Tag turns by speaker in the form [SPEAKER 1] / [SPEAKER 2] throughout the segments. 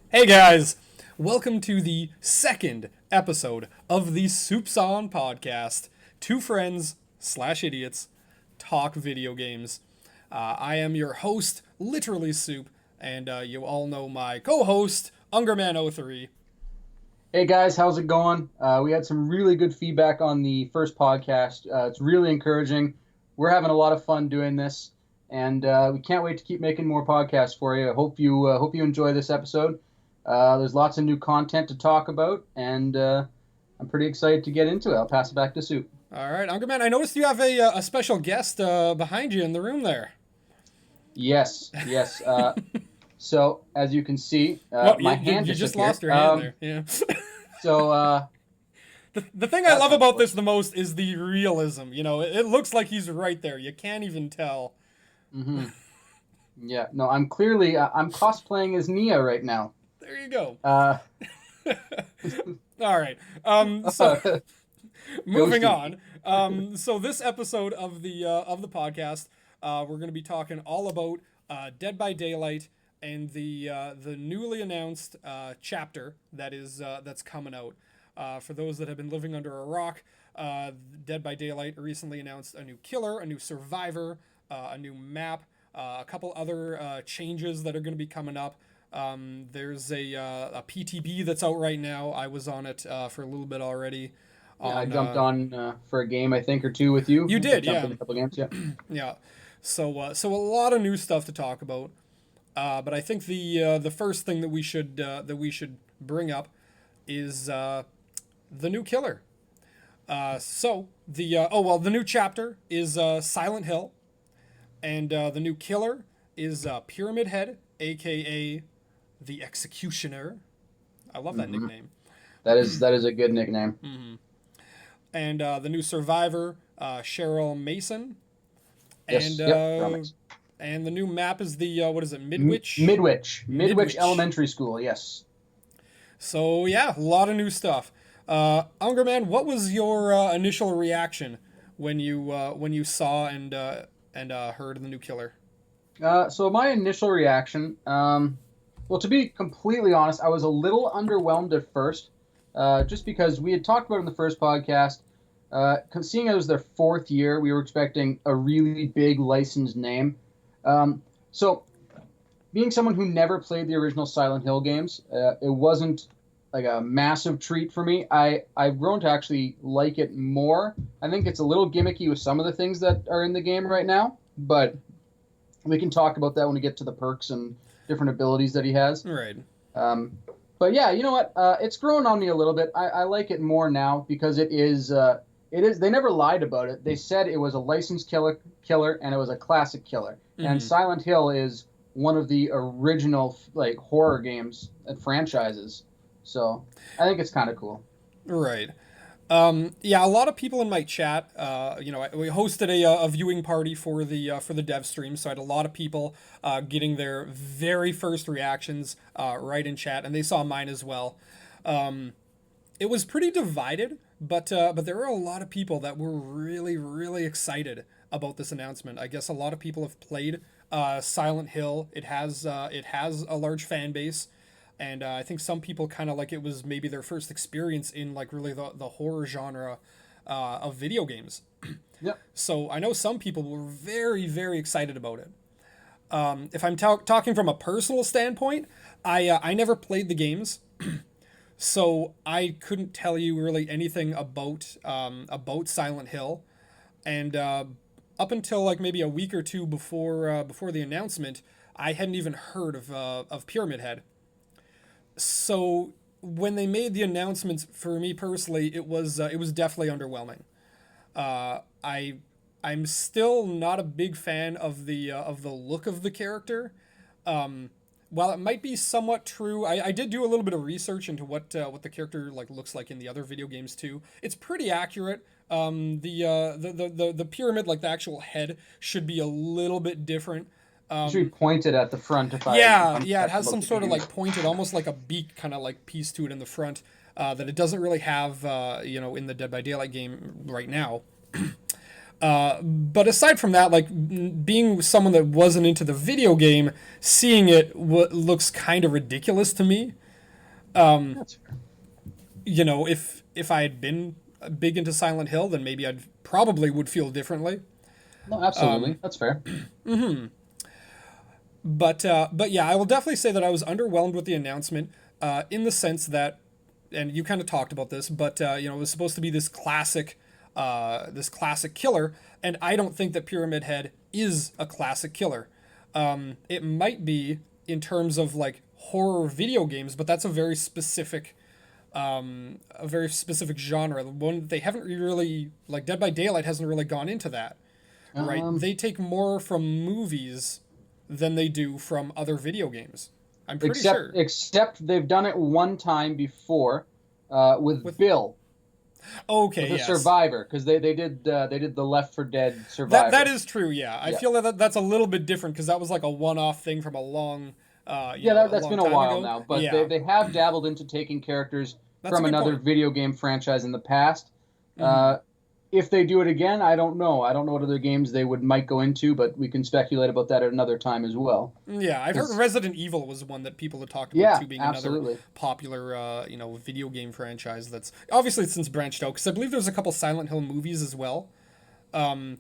[SPEAKER 1] Hey guys, welcome to the second episode of the Soups On podcast. Two friends slash idiots talk video games. I am your host, literally Soup, and you all know my co-host, Ungerman03.
[SPEAKER 2] Hey guys, how's it going? We had some really good feedback on the first podcast. It's really encouraging. We're having a lot of fun doing this, and we can't wait to keep making more podcasts for you. I hope you enjoy this episode. There's lots of new content to talk about, and I'm pretty excited to get into it. I'll pass it back to Soup.
[SPEAKER 1] All right, Ungerman, I noticed you have a special guest behind you in the room there.
[SPEAKER 2] Yes, yes. So as you can see,
[SPEAKER 1] Well,
[SPEAKER 2] my
[SPEAKER 1] you
[SPEAKER 2] hand
[SPEAKER 1] just
[SPEAKER 2] disappeared.
[SPEAKER 1] lost your hand there. Yeah.
[SPEAKER 2] So
[SPEAKER 1] The thing I
[SPEAKER 2] that's
[SPEAKER 1] love about this
[SPEAKER 2] unfortunate.
[SPEAKER 1] the most is the realism. You know, it looks like he's right there. You can't even tell.
[SPEAKER 2] Hmm. Yeah, no, I'm cosplaying as Nia right now.
[SPEAKER 1] There you go.
[SPEAKER 2] Uh,
[SPEAKER 1] All right. So moving
[SPEAKER 2] Ghosty.
[SPEAKER 1] on. So this episode of the podcast, we're going to be talking all about Dead by Daylight and the newly announced chapter that's coming out. For those that have been living under a rock, Dead by Daylight recently announced a new killer, a new survivor, a new map, a couple other changes that are going to be coming up. There's a PTB that's out right now. I was on it for a little bit already.
[SPEAKER 2] Yeah, I
[SPEAKER 1] On
[SPEAKER 2] jumped on for a game, I think, or two with you.
[SPEAKER 1] You
[SPEAKER 2] I
[SPEAKER 1] did,
[SPEAKER 2] jumped
[SPEAKER 1] yeah,
[SPEAKER 2] in a couple games. Yeah.
[SPEAKER 1] yeah. So a lot of new stuff to talk about. But I think the first thing that we should bring up is the new killer. The new chapter is Silent Hill, and the new killer is Pyramid Head, aka the Executioner. I love that
[SPEAKER 2] Hmm.
[SPEAKER 1] nickname.
[SPEAKER 2] That is a good nickname.
[SPEAKER 1] And the new survivor, Cheryl Mason, and
[SPEAKER 2] Yes. Yep.
[SPEAKER 1] uh, and the new map is the what is it, Midwich?
[SPEAKER 2] Midwich
[SPEAKER 1] Midwich.
[SPEAKER 2] Elementary School. Yes.
[SPEAKER 1] So yeah, a lot of new stuff. Ungerman, what was your initial reaction when you saw and heard the new killer?
[SPEAKER 2] So my initial reaction, well, to be completely honest, I was a little underwhelmed at first, just because we had talked about it in the first podcast. Seeing it was their fourth year, we were expecting a really big licensed name. So, being someone who never played the original Silent Hill games, it wasn't like a massive treat for me. I've grown to actually like it more. I think it's a little gimmicky with some of the things that are in the game right now, but we can talk about that when we get to the perks and different abilities that he has.
[SPEAKER 1] Right.
[SPEAKER 2] Um, but yeah, you know what? It's grown on me a little bit. I like it more now because it is. It is. They never lied about it. They said it was a licensed killer, and it was a classic killer. And
[SPEAKER 1] Hmm.
[SPEAKER 2] Silent Hill is one of the original like horror games and franchises. So I think it's kind of cool.
[SPEAKER 1] Right. Yeah, a lot of people in my chat, we hosted a viewing party for the dev stream, so I had a lot of people getting their very first reactions right in chat, and they saw mine as well. It was pretty divided, but there were a lot of people that were really really excited about this announcement. I guess a lot of people have played Silent Hill. It has a large fan base, and I think some people kind of like it was maybe their first experience in like really the horror genre of video games.
[SPEAKER 2] Yep.
[SPEAKER 1] So I know some people were very very excited about it. If I'm talking from a personal standpoint, I never played the games, so I couldn't tell you really anything about Silent Hill, and up until like maybe a week or two before the announcement, I hadn't even heard of Pyramid Head. So when they made the announcements, for me personally, it was definitely underwhelming. I I'm still not a big fan of the look of the character. While it might be somewhat true, I did do a little bit of research into what the character like looks like in the other video games too. It's pretty accurate. The pyramid, like the actual head, should be a little bit different.
[SPEAKER 2] It should be pointed at the front if
[SPEAKER 1] Yeah,
[SPEAKER 2] I'm
[SPEAKER 1] yeah, it
[SPEAKER 2] correct
[SPEAKER 1] has
[SPEAKER 2] about
[SPEAKER 1] some
[SPEAKER 2] the
[SPEAKER 1] sort of like
[SPEAKER 2] games.
[SPEAKER 1] pointed, almost like a beak kind of like piece to it in the front that it doesn't really have, in the Dead by Daylight game right now. But aside from that, like being someone that wasn't into the video game, seeing it looks kind of ridiculous to me.
[SPEAKER 2] That's fair.
[SPEAKER 1] If I had been big into Silent Hill, then maybe I'd probably would feel differently.
[SPEAKER 2] No, absolutely. That's fair.
[SPEAKER 1] But yeah, I will definitely say that I was underwhelmed with the announcement, in the sense that, and you kind of talked about this, but it was supposed to be this classic killer, and I don't think that Pyramid Head is a classic killer. It might be in terms of like horror video games, but that's a very specific genre. The one they haven't really, like Dead by Daylight hasn't really gone into that, right?
[SPEAKER 2] Um,
[SPEAKER 1] They take more from movies than they do from other video games. I'm pretty sure.
[SPEAKER 2] except they've done it one time before, with
[SPEAKER 1] With
[SPEAKER 2] Bill,
[SPEAKER 1] Okay,
[SPEAKER 2] with a
[SPEAKER 1] yes.
[SPEAKER 2] survivor, because they did the Left for Dead
[SPEAKER 1] That
[SPEAKER 2] Survivor.
[SPEAKER 1] is true. Yeah, I
[SPEAKER 2] Yeah,
[SPEAKER 1] feel that that's a little bit different because that was like a one-off thing from
[SPEAKER 2] yeah,
[SPEAKER 1] a
[SPEAKER 2] that's
[SPEAKER 1] long
[SPEAKER 2] been a
[SPEAKER 1] time
[SPEAKER 2] while
[SPEAKER 1] ago.
[SPEAKER 2] now, but
[SPEAKER 1] Yeah,
[SPEAKER 2] they have dabbled into taking characters
[SPEAKER 1] that's a
[SPEAKER 2] from
[SPEAKER 1] good
[SPEAKER 2] another
[SPEAKER 1] point.
[SPEAKER 2] video game franchise in the past.
[SPEAKER 1] Hmm.
[SPEAKER 2] Uh, if they do it again, I don't know. I don't know what other games they would might go into, but we can speculate about that at another time as well.
[SPEAKER 1] Yeah, I've heard
[SPEAKER 2] Because
[SPEAKER 1] Resident Evil was one that people had talked about
[SPEAKER 2] yeah,
[SPEAKER 1] too, being another
[SPEAKER 2] absolutely.
[SPEAKER 1] popular video game franchise that's obviously since branched out. Because I believe there's a couple Silent Hill movies as well. Um,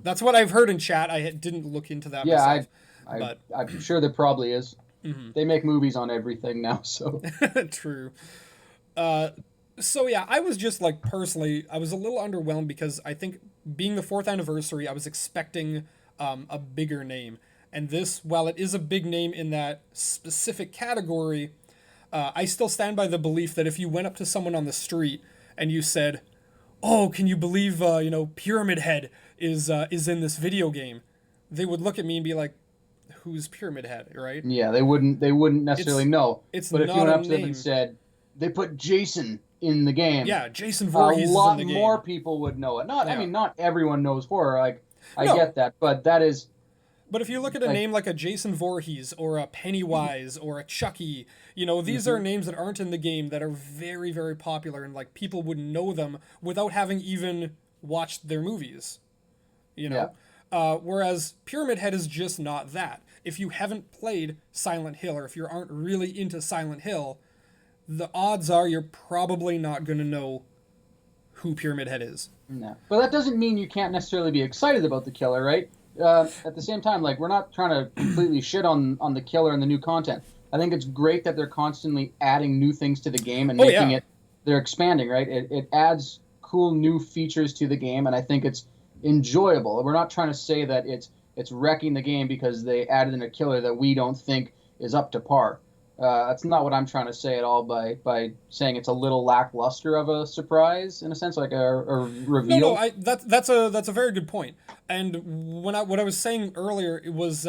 [SPEAKER 1] that's what I've heard in chat. Didn't look into that
[SPEAKER 2] Yeah,
[SPEAKER 1] myself,
[SPEAKER 2] I
[SPEAKER 1] but
[SPEAKER 2] I'm sure there probably is.
[SPEAKER 1] mhm.
[SPEAKER 2] They make movies on everything now, so
[SPEAKER 1] True. Uh, so yeah, I was just like personally, I was a little underwhelmed because I think being the fourth anniversary, I was expecting a bigger name, and this, while it is a big name in that specific category, I still stand by the belief that if you went up to someone on the street and you said, "Oh, can you believe Pyramid Head is in this video game?" They would look at me and be like, "Who's Pyramid Head?" Right?
[SPEAKER 2] yeah, they wouldn't necessarily
[SPEAKER 1] It's
[SPEAKER 2] know.
[SPEAKER 1] it's
[SPEAKER 2] But if you
[SPEAKER 1] not
[SPEAKER 2] went
[SPEAKER 1] a
[SPEAKER 2] up to them and
[SPEAKER 1] name.
[SPEAKER 2] said they put Jason in the game,
[SPEAKER 1] Yeah, Jason
[SPEAKER 2] a
[SPEAKER 1] Voorhees is in
[SPEAKER 2] lot
[SPEAKER 1] the
[SPEAKER 2] more
[SPEAKER 1] game.
[SPEAKER 2] people would know it. Not, I
[SPEAKER 1] Yeah.
[SPEAKER 2] mean, not everyone knows horror. Like, I
[SPEAKER 1] No,
[SPEAKER 2] get that, but that is
[SPEAKER 1] but if you look at a
[SPEAKER 2] like,
[SPEAKER 1] name like a Jason Voorhees or a Pennywise or a Chucky, these are
[SPEAKER 2] mhm,
[SPEAKER 1] names that aren't in the game that are very, very popular and like people would know them without having even watched their movies, you
[SPEAKER 2] yeah,
[SPEAKER 1] know? Whereas Pyramid Head is just not that. If you haven't played Silent Hill or if you aren't really into Silent Hill, the odds are you're probably not going to know who Pyramid Head is.
[SPEAKER 2] no. But that doesn't mean you can't necessarily be excited about the killer, right? At the same time, like we're not trying to completely shit on the killer and the new content. I think it's great that they're constantly adding new things to the game and
[SPEAKER 1] Oh,
[SPEAKER 2] making
[SPEAKER 1] yeah.
[SPEAKER 2] it. They're expanding, right? It adds cool new features to the game, and I think it's enjoyable. We're not trying to say that it's wrecking the game because they added in a killer that we don't think is up to par. That's not what I'm trying to say at all by saying it's a little lackluster of a surprise in a sense, like a
[SPEAKER 1] No,
[SPEAKER 2] reveal.
[SPEAKER 1] that's a very good point. And what I was saying earlier, it was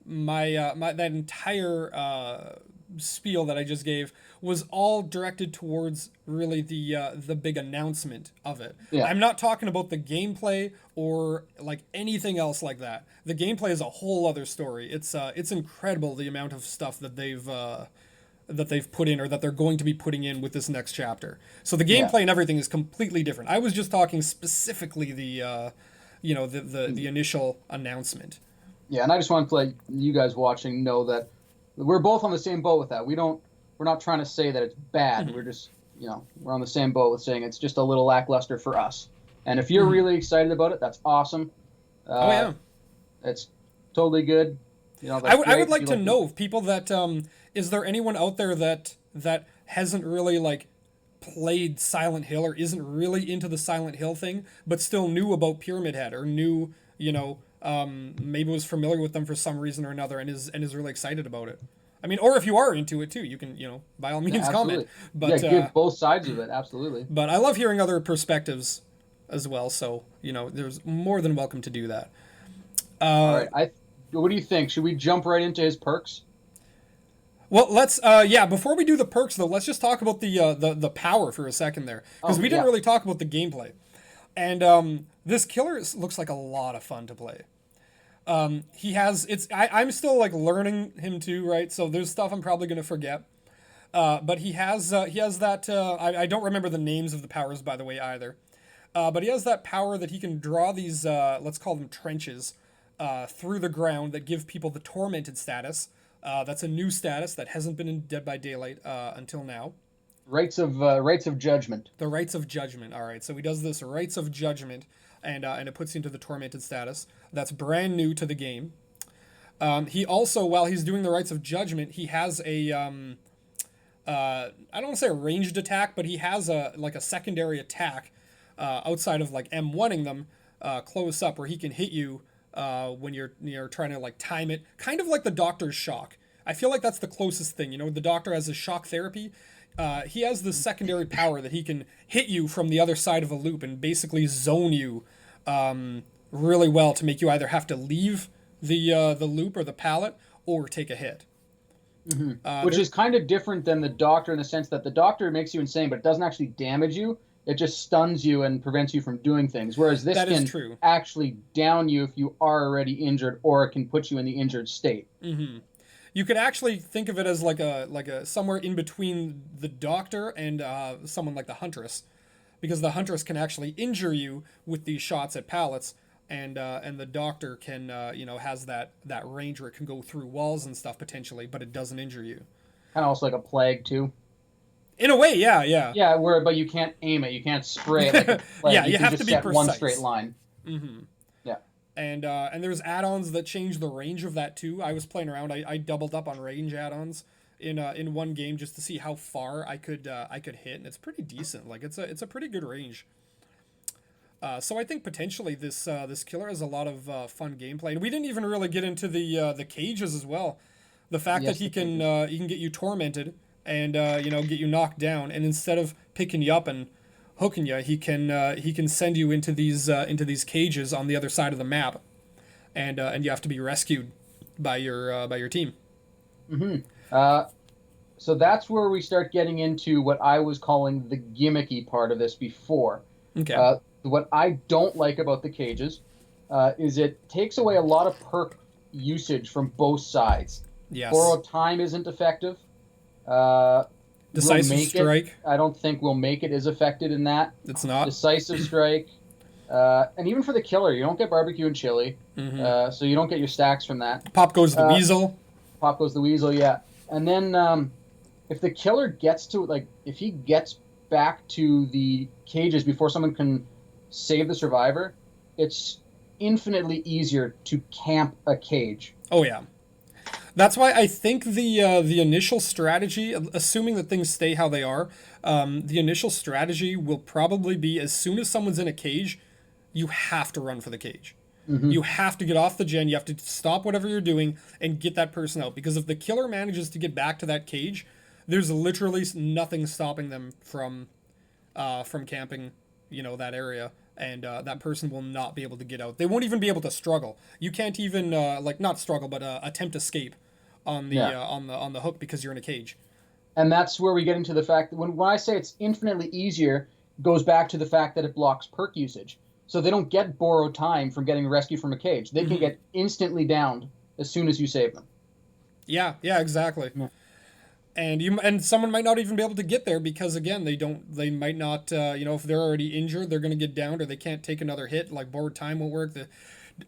[SPEAKER 1] my that entire spiel that I just gave was all directed towards really the big announcement of it.
[SPEAKER 2] Yeah,
[SPEAKER 1] I'm not talking about the gameplay or like anything else like that. The gameplay is a whole other story. It's incredible the amount of stuff that they've put in or that they're going to be putting in with this next chapter. So the
[SPEAKER 2] yeah,
[SPEAKER 1] gameplay and everything is completely different. I was just talking specifically the initial announcement.
[SPEAKER 2] yeah. And I just want to let you guys watching know that we're both on the same boat with that. We're not trying to say that it's bad. We're just, we're on the same boat with saying it's just a little lackluster for us. And if you're really excited about it, that's awesome.
[SPEAKER 1] Oh
[SPEAKER 2] Uh,
[SPEAKER 1] yeah,
[SPEAKER 2] it's totally good. That's
[SPEAKER 1] I
[SPEAKER 2] great.
[SPEAKER 1] would
[SPEAKER 2] If
[SPEAKER 1] like
[SPEAKER 2] you
[SPEAKER 1] to
[SPEAKER 2] like,
[SPEAKER 1] know if people that is there anyone out there that hasn't really like played Silent Hill or isn't really into the Silent Hill thing, but still knew about Pyramid Head or knew maybe was familiar with them for some reason or another and is really excited about it. I mean, or if you are into it too, you can by all
[SPEAKER 2] yeah,
[SPEAKER 1] means comment.
[SPEAKER 2] absolutely. Yeah,
[SPEAKER 1] But
[SPEAKER 2] give both sides of it. Absolutely.
[SPEAKER 1] but I love hearing other perspectives as well. So there's more than welcome to do that.
[SPEAKER 2] All
[SPEAKER 1] Uh,
[SPEAKER 2] right. What do you think? Should we jump right into his perks?
[SPEAKER 1] Well, let's yeah. Before we do the perks, though, let's just talk about the power for a second there, because
[SPEAKER 2] Oh,
[SPEAKER 1] we didn't
[SPEAKER 2] yeah.
[SPEAKER 1] really talk about the gameplay. And this killer looks like a lot of fun to play. He has I'm still like learning him too, right? So there's stuff I'm probably gonna forget. But he has that I don't remember the names of the powers by the way either. But he has that power that he can draw these, let's call them trenches, through the ground that give people the tormented status. That's a new status that hasn't been in Dead by Daylight until now.
[SPEAKER 2] Rights of judgment.
[SPEAKER 1] The Rights of Judgment. All right, so he does this Rights of Judgment, and it puts you into the tormented status. That's brand new to the game. He also, while he's doing the Rights of Judgment, he has a I don't want to say a ranged attack, but he has a like a secondary attack outside of like M1ing them close up, where he can hit you when you're trying to like time it, kind of like the Doctor's shock. I feel like that's the closest thing. You know, the Doctor has his shock therapy. He has this secondary power that he can hit you from the other side of a loop and basically zone you really well to make you either have to leave the loop or the pallet or take a hit.
[SPEAKER 2] Which is kind of different than the Doctor in the sense that the Doctor makes you insane, but it doesn't actually damage you. It just stuns you and prevents you from doing things. Whereas this can actually down you if you are already injured, or it can put you in the injured state.
[SPEAKER 1] Mm-hmm. You could actually think of it as like a somewhere in between the Doctor and someone like the Huntress, because the Huntress can actually injure you with these shots at pallets, and the Doctor can has that range where it can go through walls and stuff potentially, but it doesn't injure you.
[SPEAKER 2] Kind of also like a plague too.
[SPEAKER 1] In a way, yeah.
[SPEAKER 2] Yeah, but you can't aim it. You can't spray it like a plague.
[SPEAKER 1] Yeah, you have
[SPEAKER 2] just
[SPEAKER 1] to be
[SPEAKER 2] set
[SPEAKER 1] precise.
[SPEAKER 2] one straight line.
[SPEAKER 1] Mm-hmm.
[SPEAKER 2] Yeah.
[SPEAKER 1] And there's add-ons that change the range of that too. I was playing around. I doubled up on range add-ons in one game just to see how far I could hit, and it's pretty decent. Like it's a pretty good range. So I think potentially this killer has a lot of fun gameplay. And we didn't even really get into the cages as well. The fact that he can get you tormented and get you knocked down, and instead of picking you up and hooking you, he can send you into these cages on the other side of the map, and you have to be rescued by your team.
[SPEAKER 2] Mm-hmm. So that's where we start getting into what I was calling the gimmicky part of this before.
[SPEAKER 1] Okay.
[SPEAKER 2] What I don't like about the cages is it takes away a lot of perk usage from both sides.
[SPEAKER 1] Yes.
[SPEAKER 2] Borrowed time isn't effective.
[SPEAKER 1] Decisive strike.
[SPEAKER 2] I don't think Will Make It is affected in that.
[SPEAKER 1] It's not.
[SPEAKER 2] Decisive strike. And even for the killer, you don't get barbecue and chili.
[SPEAKER 1] Mm-hmm.
[SPEAKER 2] So you don't get your stacks from that.
[SPEAKER 1] Pop goes the weasel.
[SPEAKER 2] Pop goes the weasel, yeah. And then if the killer gets to, like, if he gets back to the cages before someone can save the survivor, it's infinitely easier to camp a cage.
[SPEAKER 1] Oh, yeah. That's why I think the initial strategy, assuming that things stay how they are, the initial strategy will probably be as soon as someone's in a cage, you have to run for the cage. Mm-hmm. You have to get off the gen. You have to stop whatever you're doing and get that person out. Because if the killer manages to get back to that cage, there's literally nothing stopping them from camping, that area. And that person will not be able to get out. They won't even be able to struggle. You can't even not struggle, but attempt escape on the on the hook because you're in a cage.
[SPEAKER 2] And that's where we get into the fact that when I say it's infinitely easier, it goes back to the fact that it blocks perk usage. So they don't get borrowed time from getting rescued from a cage. They can get instantly downed as soon as you save them.
[SPEAKER 1] Yeah, exactly. Yeah. And someone might not even be able to get there because again they might not if they're already injured, they're going to get downed, or they can't take another hit. Like borrowed time won't work.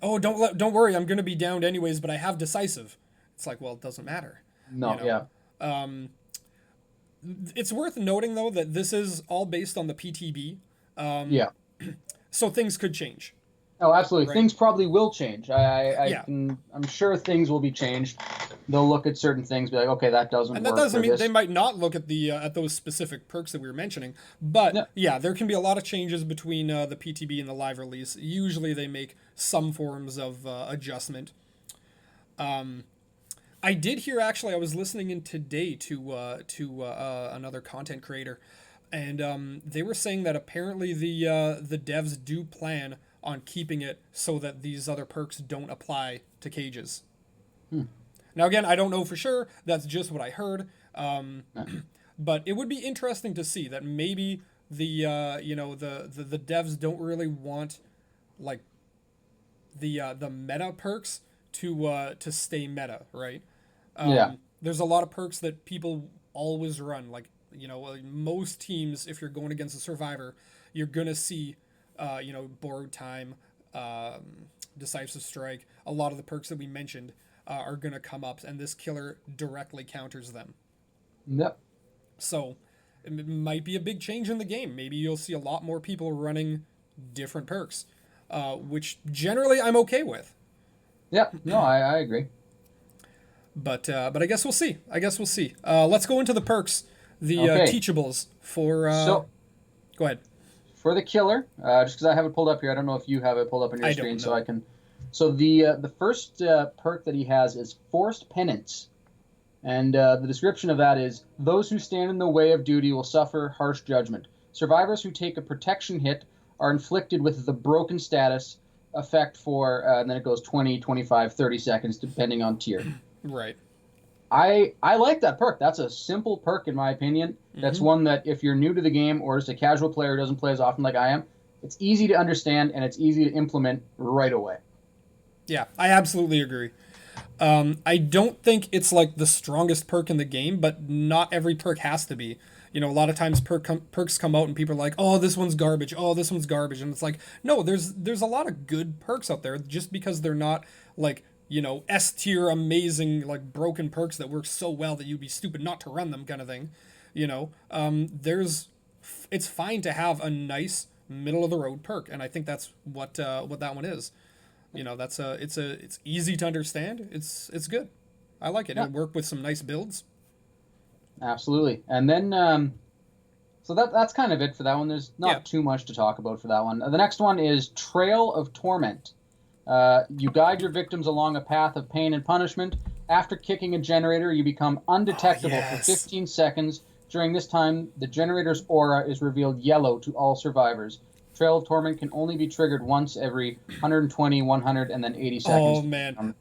[SPEAKER 1] Don't worry, I'm going to be downed anyways, but I have decisive. It's like, well, it doesn't matter.
[SPEAKER 2] No, yeah.
[SPEAKER 1] It's worth noting though that this is all based on the PTB.
[SPEAKER 2] Yeah.
[SPEAKER 1] So things could change.
[SPEAKER 2] Oh, absolutely. Right. Things probably will change. I'm sure things will be changed. They'll look at certain things, be like, okay, that doesn't work.
[SPEAKER 1] And that doesn't mean they might not look at at those specific perks that we were mentioning. But yeah, there can be a lot of changes between the PTB and the live release. Usually they make some forms of adjustment. I did hear, actually, I was listening in today to another content creator, and they were saying that apparently the devs do plan on keeping it so that these other perks don't apply to cages. Now, again, I don't know for sure. That's just what I heard. But it would be interesting to see that maybe the devs don't really want like the meta perks to stay meta, right? There's a lot of perks that people always run. Like most teams, if you're going against a survivor, you're gonna see Borrowed Time, Decisive Strike, a lot of the perks that we mentioned are going to come up, and this killer directly counters them.
[SPEAKER 2] Yep.
[SPEAKER 1] So it might be a big change in the game. Maybe you'll see a lot more people running different perks, which generally I'm okay with.
[SPEAKER 2] Yep. No, I agree.
[SPEAKER 1] But I guess we'll see. Let's go into the perks, the
[SPEAKER 2] Okay.
[SPEAKER 1] teachables for.
[SPEAKER 2] So
[SPEAKER 1] Go ahead.
[SPEAKER 2] for the killer, just because I have it pulled up here, I don't know if you have it pulled up on your
[SPEAKER 1] I
[SPEAKER 2] screen,
[SPEAKER 1] don't
[SPEAKER 2] so
[SPEAKER 1] know.
[SPEAKER 2] I can. So the first perk that he has is Forced Penance, and the description of that is: those who stand in the way of duty will suffer harsh judgment. Survivors who take a protection hit are inflicted with the broken status effect for, and then it goes 20, 25, 30 seconds, depending on tier.
[SPEAKER 1] Right.
[SPEAKER 2] I like that perk. That's a simple perk, in my opinion. That's one that if you're new to the game or just a casual player who doesn't play as often like I am, it's easy to understand and it's easy to implement right away.
[SPEAKER 1] Yeah, I absolutely agree. I don't think it's like the strongest perk in the game, but not every perk has to be. A lot of times perks come out and people are like, "Oh, this one's garbage. Oh, this one's garbage," and it's like, no, there's a lot of good perks out there. Just because they're not like S tier amazing like broken perks that work so well that you'd be stupid not to run them kind of thing. There's it's fine to have a nice middle of the road perk, and I think that's what that one is. It's easy to understand. It's good. I like it.
[SPEAKER 2] Yeah.
[SPEAKER 1] It worked with some nice builds.
[SPEAKER 2] Absolutely. And then, so that's kind of it for that one. There's not too much to talk about for that one. The next one is Trail of Torment. You guide your victims along a path of pain and punishment. After kicking a generator, you become undetectable for 15 seconds. During this time, the generator's aura is revealed yellow to all survivors. Trail of Torment can only be triggered once every 120, 100, and then 80 seconds.
[SPEAKER 1] Oh man,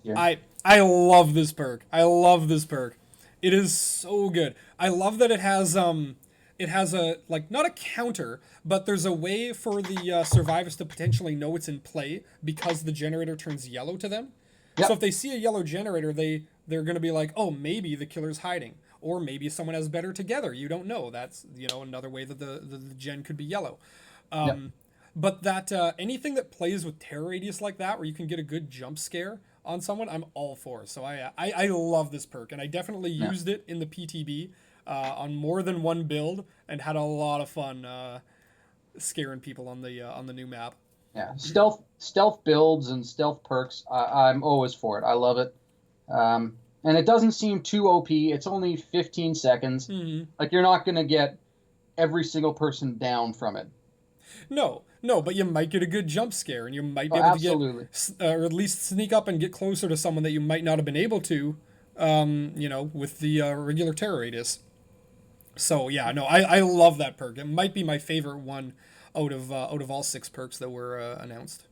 [SPEAKER 1] I love this perk. It is so good. I love that it has a like not a counter, but there's a way for the survivors to potentially know it's in play because the generator turns yellow to them.
[SPEAKER 2] Yep.
[SPEAKER 1] So if they see a yellow generator, they're gonna be like, oh, maybe the killer's hiding, or maybe someone has better together. You don't know. That's another way that the gen could be yellow.
[SPEAKER 2] Yep.
[SPEAKER 1] But that anything that plays with terror radius like that, where you can get a good jump scare on someone, I'm all for. So I love this perk, and I definitely used it in the PTB on more than one build, and had a lot of fun scaring people on the new map.
[SPEAKER 2] Yeah, stealth builds and stealth perks. I'm always for it. I love it. And it doesn't seem too OP. It's only 15 seconds.
[SPEAKER 1] Mm-hmm.
[SPEAKER 2] Like you're not gonna get every single person down from it.
[SPEAKER 1] No, but you might get a good jump scare, and you might be able
[SPEAKER 2] absolutely.
[SPEAKER 1] to get, or at least sneak up and get closer to someone that you might not have been able to, with the regular terror radius. So yeah, no, I love that perk. It might be my favorite one out of all 6 perks that were announced.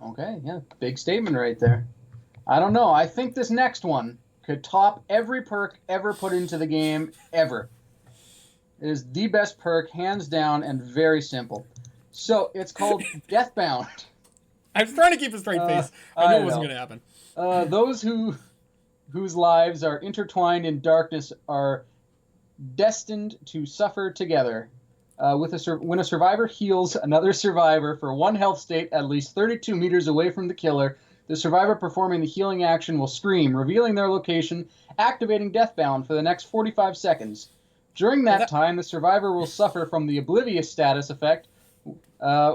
[SPEAKER 2] Okay, yeah, big statement right there. I don't know. I think this next one could top every perk ever put into the game ever. It is the best perk, hands down, and very simple. So it's called Deathbound.
[SPEAKER 1] I was trying to keep a straight face. I knew it wasn't going to happen.
[SPEAKER 2] Those whose lives are intertwined in darkness are destined to suffer together. When a survivor heals another survivor for 1 health state at least 32 meters away from the killer, the survivor performing the healing action will scream, revealing their location, activating Deathbound for the next 45 seconds. During that time, the survivor will suffer from the Oblivious status effect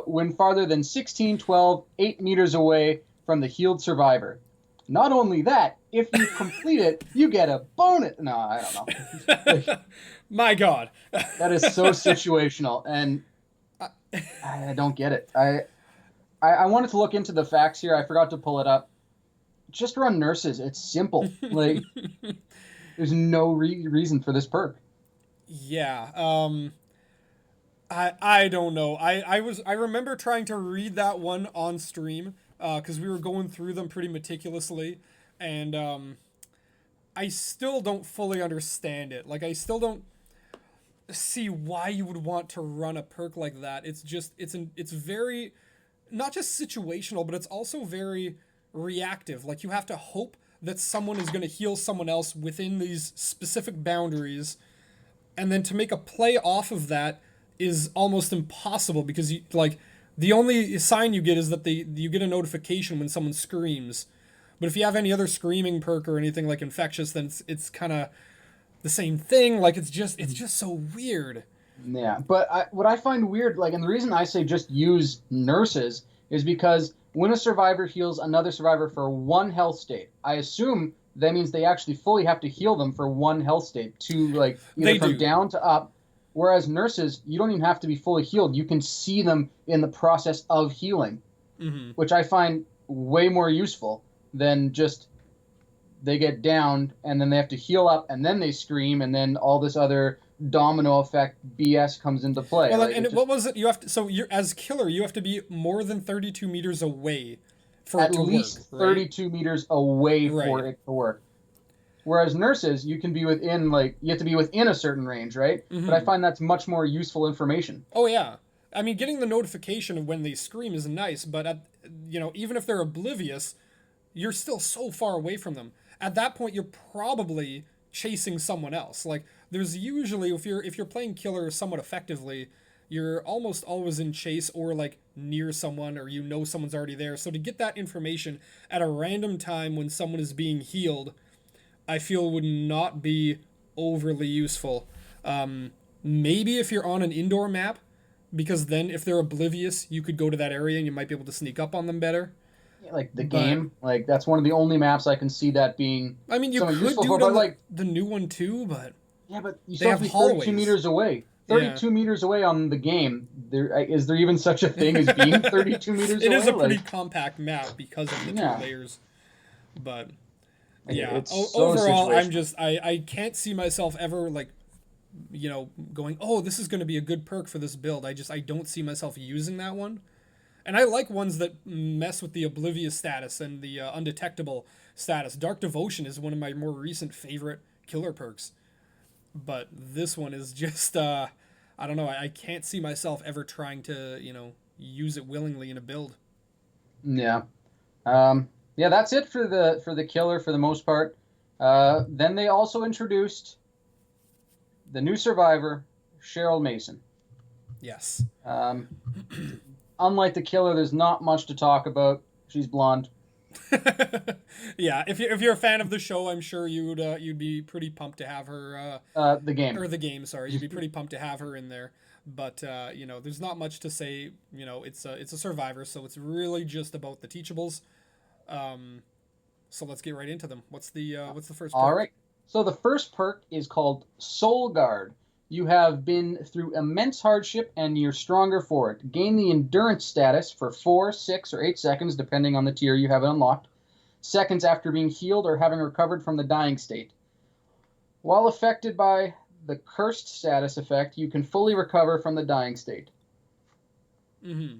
[SPEAKER 2] when farther than 16, 12, 8 meters away from the healed survivor. Not only that, if you complete it, you get a bonus. No, I don't know.
[SPEAKER 1] My God.
[SPEAKER 2] That is so situational, and I don't get it. I wanted to look into the facts here. I forgot to pull it up. Just run nurses. It's simple. Like, there's no reason for this perk.
[SPEAKER 1] Yeah. I don't know. I remember trying to read that one on stream because we were going through them pretty meticulously, and I still don't fully understand it. Like, I still don't see why you would want to run a perk like that. It's very not just situational, but it's also very reactive. Like, you have to hope that someone is going to heal someone else within these specific boundaries, and then to make a play off of that is almost impossible because The only sign you get is that you get a notification when someone screams. But if you have any other screaming perk or anything like infectious, then it's kind of the same thing. Like it's just so weird.
[SPEAKER 2] Yeah, but what I find weird, like, and the reason I say just use nurses is because when a survivor heals another survivor for one health state, I assume that means they actually fully have to heal them for one health state to like either
[SPEAKER 1] They
[SPEAKER 2] from
[SPEAKER 1] do.
[SPEAKER 2] down to up. Whereas nurses, you don't even have to be fully healed. You can see them in the process of healing,
[SPEAKER 1] Hmm.
[SPEAKER 2] which I find way more useful than just they get downed and then they have to heal up and then they scream and then all this other domino effect BS comes into play.
[SPEAKER 1] Well,
[SPEAKER 2] Like it just
[SPEAKER 1] what was it? You have to. So you're as killer, you have to be more than 32 meters away for it
[SPEAKER 2] at
[SPEAKER 1] to work,
[SPEAKER 2] least
[SPEAKER 1] right?
[SPEAKER 2] 32 meters away for
[SPEAKER 1] Right.
[SPEAKER 2] it to work. Whereas nurses, you can be within like you have to be within a certain range, right? But I
[SPEAKER 1] Hmm.
[SPEAKER 2] find that's much more useful information.
[SPEAKER 1] Oh yeah. I mean, getting the notification of when they scream is nice, but even if they're oblivious, you're still so far away from them. At that point, you're probably chasing someone else. Like there's usually if you're playing killer somewhat effectively, you're almost always in chase or like near someone or someone's already there. So to get that information at a random time when someone is being healed, I feel would not be overly useful. Maybe if you're on an indoor map, because then if they're oblivious, you could go to that area and you might be able to sneak up on them better.
[SPEAKER 2] Like the
[SPEAKER 1] But
[SPEAKER 2] game, like that's one of the only maps I can see that being
[SPEAKER 1] I mean, you
[SPEAKER 2] somewhat
[SPEAKER 1] could
[SPEAKER 2] useful
[SPEAKER 1] do
[SPEAKER 2] for.
[SPEAKER 1] it on
[SPEAKER 2] But like,
[SPEAKER 1] the new one too, but
[SPEAKER 2] yeah, but you
[SPEAKER 1] they
[SPEAKER 2] still have
[SPEAKER 1] have
[SPEAKER 2] to be 32
[SPEAKER 1] hallways.
[SPEAKER 2] meters away.
[SPEAKER 1] Yeah.
[SPEAKER 2] 32 meters away on the game. There is there even such a thing as being 32 meters
[SPEAKER 1] It
[SPEAKER 2] away?
[SPEAKER 1] is a pretty
[SPEAKER 2] Like,
[SPEAKER 1] compact map because of the two
[SPEAKER 2] yeah,
[SPEAKER 1] layers. But
[SPEAKER 2] like,
[SPEAKER 1] yeah,
[SPEAKER 2] it's so
[SPEAKER 1] overall,
[SPEAKER 2] situational.
[SPEAKER 1] I can't see myself ever like going, oh, this is going to be a good perk for this build. I don't see myself using that one. And I like ones that mess with the oblivious status and the undetectable status. Dark Devotion is one of my more recent favorite killer perks. But this one is just, I don't know, I can't see myself ever trying to, use it willingly in a build.
[SPEAKER 2] Yeah. Yeah, that's it for the killer for the most part. Then they also introduced the new survivor, Cheryl Mason.
[SPEAKER 1] Yes.
[SPEAKER 2] Um, unlike the killer, there's not much to talk about. She's blonde.
[SPEAKER 1] Yeah, if you're a fan of the show, I'm sure you'd be pretty pumped to have her
[SPEAKER 2] The game.
[SPEAKER 1] or the game. Sorry, you'd be pretty pumped to have her in there. But there's not much to say. It's a survivor, so it's really just about the teachables. Um, so let's get right into them. What's the first
[SPEAKER 2] All
[SPEAKER 1] perk?
[SPEAKER 2] right. So the first perk is called Soul Guard. You have been through immense hardship and you're stronger for it. Gain the endurance status for 4, 6, or 8 seconds, depending on the tier you have it unlocked. Seconds after being healed or having recovered from the dying state. While affected by the cursed status effect, you can fully recover from the dying state.
[SPEAKER 1] Mm-hmm.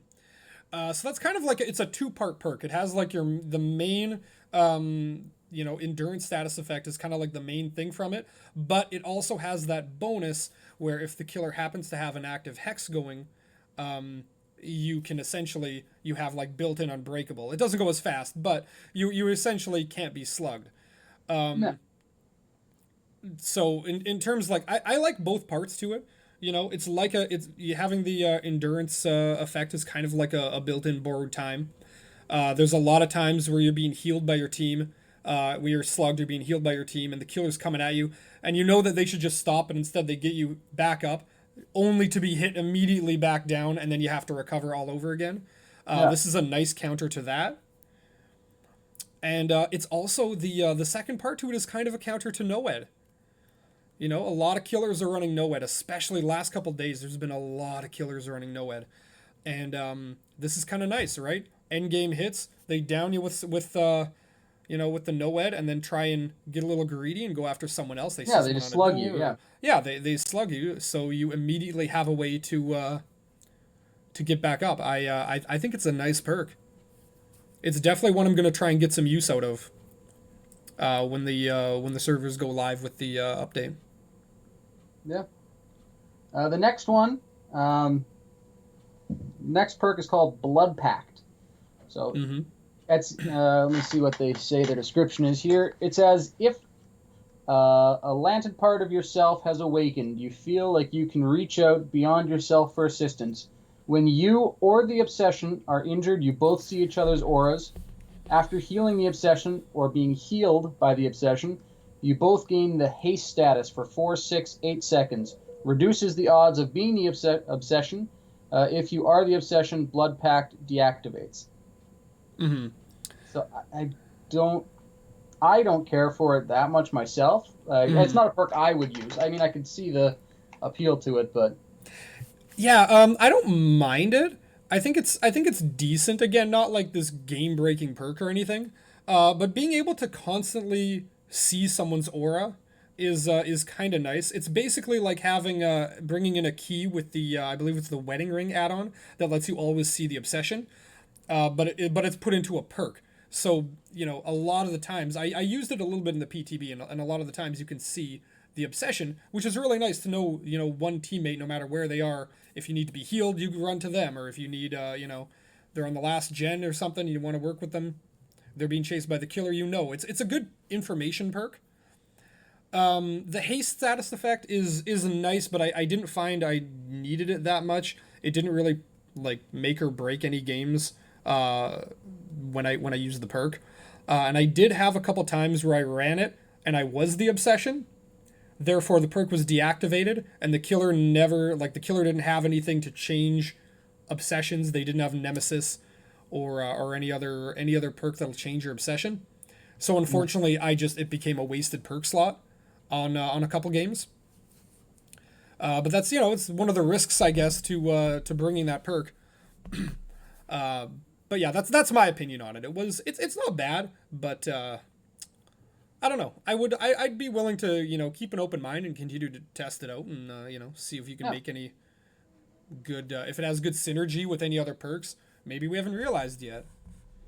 [SPEAKER 1] So that's kind of like it's a two-part perk. It has like the main endurance status effect is kind of like the main thing from it, but it also has that bonus where if the killer happens to have an active hex going, you can essentially you have like built-in unbreakable. It doesn't go as fast, but you essentially can't be slugged.
[SPEAKER 2] Yeah.
[SPEAKER 1] So in terms like I like both parts to it. It's like it's having the endurance effect is kind of like a built-in borrowed time. There's a lot of times where you're being healed by your team, where you're slugged, you're being healed by your team, and the killer's coming at you, and you know that they should just stop, and instead they get you back up, only to be hit immediately back down, and then you have to recover all over again.
[SPEAKER 2] Yeah.
[SPEAKER 1] This is a nice counter to that, and it's also the second part to it is kind of a counter to Noed. A lot of killers are running Noed, especially last couple days. There's been a lot of killers running Noed, and this is kind of nice, right? End game hits, they down you with the Noed, and then try and get a little greedy and go after someone else. They see
[SPEAKER 2] Yeah, they
[SPEAKER 1] someone
[SPEAKER 2] just
[SPEAKER 1] on a
[SPEAKER 2] slug you.
[SPEAKER 1] door.
[SPEAKER 2] Yeah.
[SPEAKER 1] Yeah, they slug you, so you immediately have a way to get back up. I think it's a nice perk. It's definitely one I'm gonna try and get some use out of when the servers go live with the update.
[SPEAKER 2] Yeah. The next one, next perk is called Blood Pact. So
[SPEAKER 1] Mm-hmm.
[SPEAKER 2] that's let me see what they say. The description is here. It's as if a lantern part of yourself has awakened. You feel like you can reach out beyond yourself for assistance. When you or the obsession are injured, you both see each other's auras. After healing the obsession or being healed by the obsession, you both gain the haste status for 4, 6, 8 seconds. Reduces the odds of being the obsession. If you are the obsession, Blood Pact deactivates.
[SPEAKER 1] Mm-hmm.
[SPEAKER 2] So don't I don't care for it that much myself. It's not a perk I would use. I mean, I could see the appeal to it, but
[SPEAKER 1] Yeah, I don't mind it. I think it's decent. Again, not like this game breaking perk or anything. But being able to constantly see someone's aura is kind of nice. It's basically like having bringing in a key with the I believe it's the wedding ring add on that lets you always see the obsession. But it's put into a perk. So a lot of the times I used it a little bit in the PTB, and a lot of the times you can see the obsession, which is really nice to know. One teammate, no matter where they are, if you need to be healed, you run to them, or if you need, they're on the last gen or something, you want to work with them. They're being chased by the killer. It's a good information perk. The haste status effect is nice, but I didn't find I needed it that much. It didn't really like make or break any games when I used the perk. And I did have a couple times where I ran it and I was the obsession. Therefore, the perk was deactivated, and the killer didn't have anything to change obsessions. They didn't have Nemesis or any other perk that'll change your obsession. So unfortunately, it became a wasted perk slot on a couple games. But that's it's one of the risks, I guess, to bringing that perk. But yeah, that's my opinion on it. It's not bad, but I don't know. I'd be willing to keep an open mind and continue to test it out and see if you can make any good if it has good synergy with any other perks. Maybe we haven't realized yet.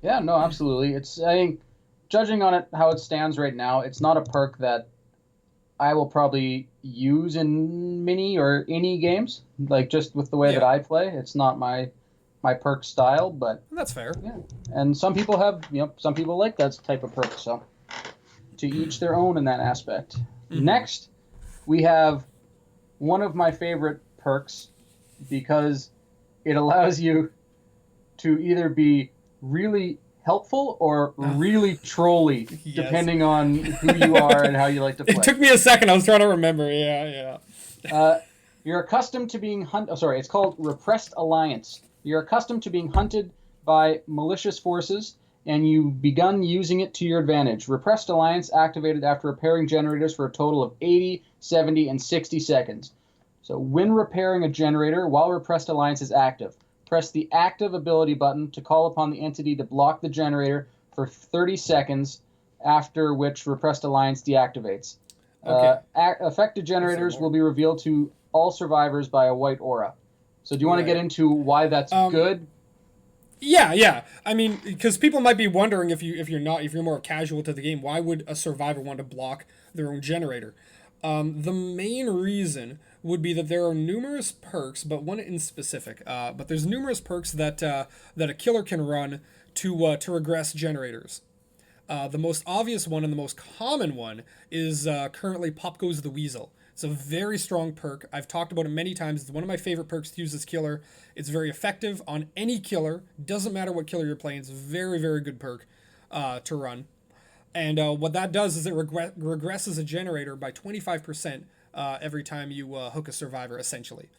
[SPEAKER 2] yeah, no, absolutely. I think, judging on it how it stands right now, it's not a perk that I will probably use in mini or any games. Like, just with the way that I play, it's not my perk style, but
[SPEAKER 1] That's fair.
[SPEAKER 2] yeah. And some people some people like that type of perk, so to each their own in that aspect.
[SPEAKER 1] Mm-hmm.
[SPEAKER 2] Next, we have one of my favorite perks because it allows you to either be really helpful or really trolly,
[SPEAKER 1] Yes.
[SPEAKER 2] depending on who you are and how you like to play.
[SPEAKER 1] It took me a second. I was trying to remember. Yeah.
[SPEAKER 2] You're accustomed to being hunted. Oh, sorry, it's called Repressed Alliance. You're accustomed to being hunted by malicious forces, and you've begun using it to your advantage. Repressed Alliance activated after repairing generators for a total of 80, 70, and 60 seconds. So when repairing a generator while Repressed Alliance is active, press the active ability button to call upon the entity to block the generator for 30 seconds, after which Repressed Alliance deactivates.
[SPEAKER 1] Okay.
[SPEAKER 2] Affected generators will be revealed to all survivors by a white aura. So do you want to get into why that's good?
[SPEAKER 1] Yeah. I mean, because people might be wondering if you're more casual to the game, why would a survivor want to block their own generator? The main reason would be that there are numerous perks, but one in specific. But there's numerous perks that a killer can run to regress generators. The most obvious one and the most common one is currently Pop Goes the Weasel. It's a very strong perk. I've talked about it many times. It's one of my favorite perks to use as killer. It's very effective on any killer. Doesn't matter what killer you're playing. It's a very, very good perk to run. And what that does is it regresses a generator by 25% every time you hook a survivor, essentially.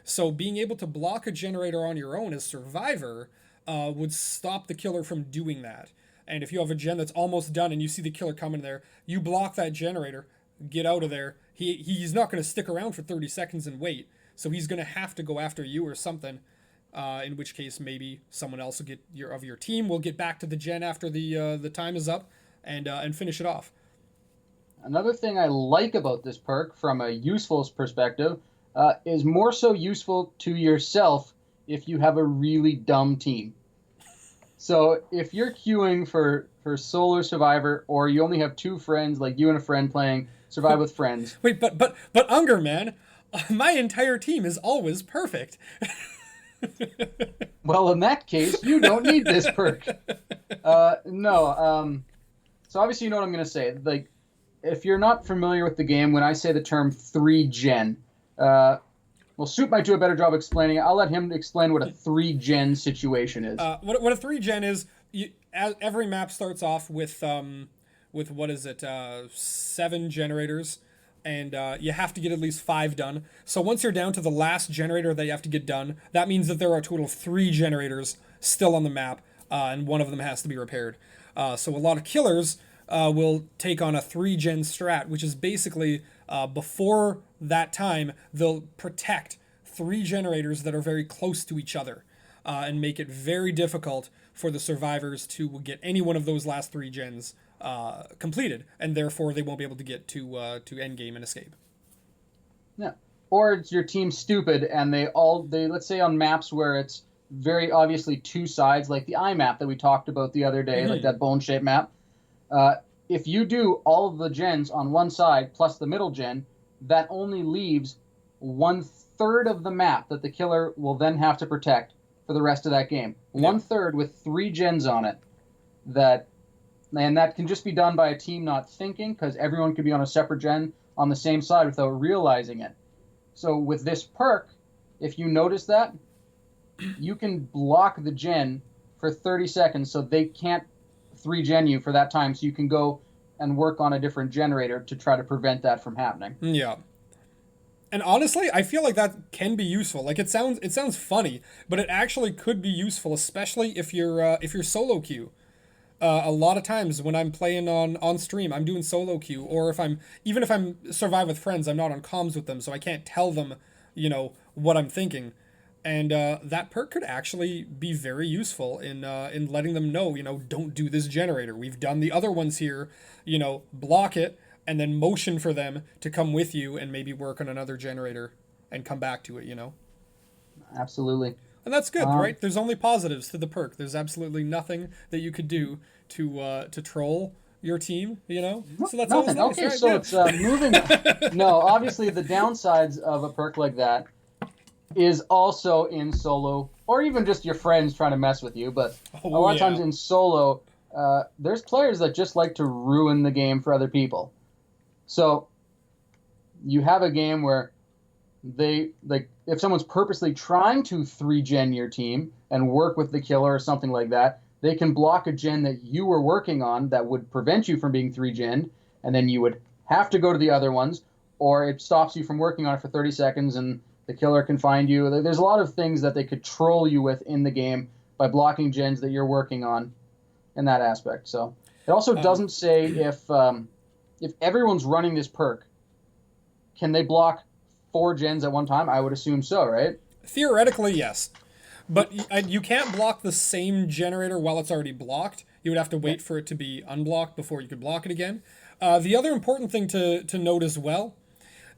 [SPEAKER 1] So being able to block a generator on your own as survivor would stop the killer from doing that. And if you have a gen that's almost done and you see the killer coming there, you block that generator, get out of there. He's not going to stick around for 30 seconds and wait. So he's going to have to go after you or something. In which case, maybe someone else will your team will get back to the gen after the time is up and finish it off.
[SPEAKER 2] Another thing I like about this perk from a useful perspective is more so useful to yourself if you have a really dumb team. So if you're queuing for Solar Survivor, or you only have two friends, like you and a friend playing Survive with Friends.
[SPEAKER 1] Wait, but Unger, man, my entire team is always perfect.
[SPEAKER 2] Well, in that case, you don't need this perk. No. So obviously you know what I'm going to say. Like, if you're not familiar with the game, when I say the term 3 gen, Well, Soup might do a better job explaining it. I'll let him explain what a 3-gen situation is.
[SPEAKER 1] What a 3-gen is, every map starts off with what is it, 7 generators, and you have to get at least 5 done. So once you're down to the last generator that you have to get done, that means that there are a total of 3 generators still on the map, and one of them has to be repaired. So a lot of killers will take on a 3-gen strat, which is basically before that time, they'll protect 3 generators that are very close to each other, and make it very difficult for the survivors to get any one of those last 3 gens completed, and therefore they won't be able to get to endgame and escape.
[SPEAKER 2] Yeah. Or it's your team stupid, and they let's say on maps where it's very obviously 2 sides, like the eye map that we talked about the other day, like that bone-shaped map. If you do all of the gens on one side plus the middle gen, that only leaves 1/3 of the map that the killer will then have to protect for the rest of that game. 1/3 with 3 gens on it. And that can just be done by a team not thinking, because everyone could be on a separate gen on the same side without realizing it. So with this perk, if you notice that, you can block the gen for 30 seconds so they can't 3-gen you for that time, so you can go and work on a different generator to try to prevent that from happening.
[SPEAKER 1] Yeah. And honestly, I feel like that can be useful. Like it sounds funny, but it actually could be useful, especially if you're solo queue. A lot of times when I'm playing on stream, I'm doing solo queue, or if I'm survive with friends, I'm not on comms with them, so I can't tell them, what I'm thinking. And that perk could actually be very useful in letting them know, don't do this generator. We've done the other ones here, block it, and then motion for them to come with you and maybe work on another generator and come back to it,
[SPEAKER 2] Absolutely.
[SPEAKER 1] And that's good, right? There's only positives to the perk. There's absolutely nothing that you could do to troll your team, So that's
[SPEAKER 2] nothing.
[SPEAKER 1] Always
[SPEAKER 2] Okay,
[SPEAKER 1] nice,
[SPEAKER 2] so
[SPEAKER 1] right?
[SPEAKER 2] it's moving. No, obviously the downsides of a perk like that is also in solo, or even just your friends trying to mess with you. But a lot of times in solo, there's players that just like to ruin the game for other people. So you have a game where if someone's purposely trying to 3-gen your team and work with the killer or something like that, they can block a gen that you were working on that would prevent you from being 3-gen, and then you would have to go to the other ones, or it stops you from working on it for 30 seconds and the killer can find you. There's a lot of things that they could troll you with in the game by blocking gens that you're working on in that aspect. So it also doesn't say if everyone's running this perk, can they block 4 gens at one time? I would assume so, right?
[SPEAKER 1] Theoretically, yes. But you can't block the same generator while it's already blocked. You would have to wait for it to be unblocked before you could block it again. The other important thing to note as well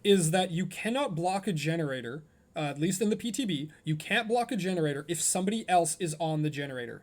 [SPEAKER 1] is that you cannot block a generator, at least in the PTB, you can't block a generator if somebody else is on the generator.